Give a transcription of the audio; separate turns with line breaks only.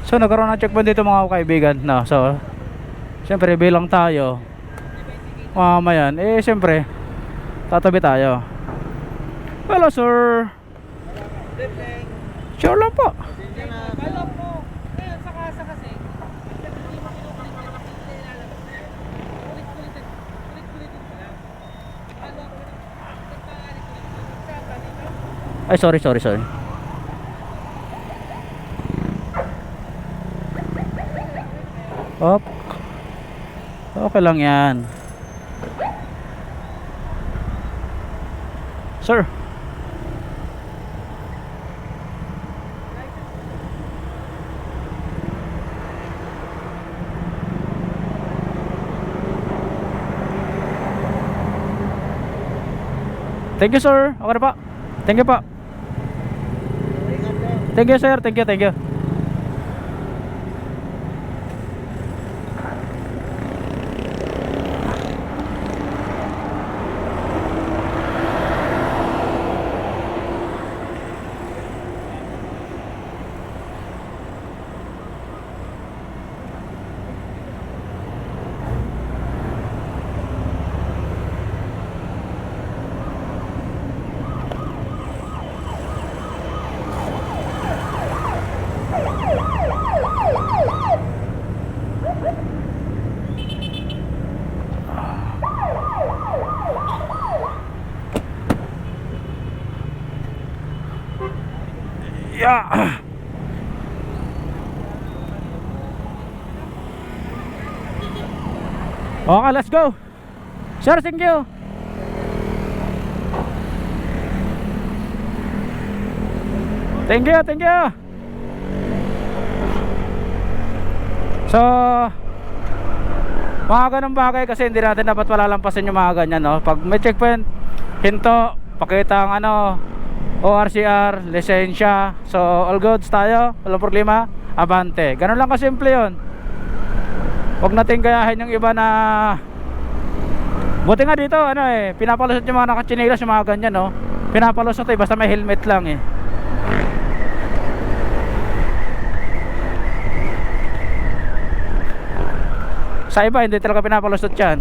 So nagkaroon ng checkpoint dito mga kaibigan, no? So siyempre bilang tayo mamamayan, eh siyempre tatabi tayo. Hello sir. Sure lang po. Ay sorry. Op. Okay lang yan. Sir. Thank you sir. Okay na pa. Thank you pa. Thank you sir. Thank you. Yeah. Okay, let's go. Sir, thank you. Thank you. So mga ganun bagay kasi hindi natin dapat palalampasin yung mga ganyan, no? Pag may checkpoint, hinto, pakita ang ano, ORCR, lisensya. So all goods tayo, walang problema, abante. Ganun lang kasimple yun. Huwag natin gayahin yung iba na buti nga dito ano pinapalusot yung mga nakatsinilas, yung mga ganyan, no? Pinapalusot basta may helmet lang Sa iba hindi talaga pinapalusot yan.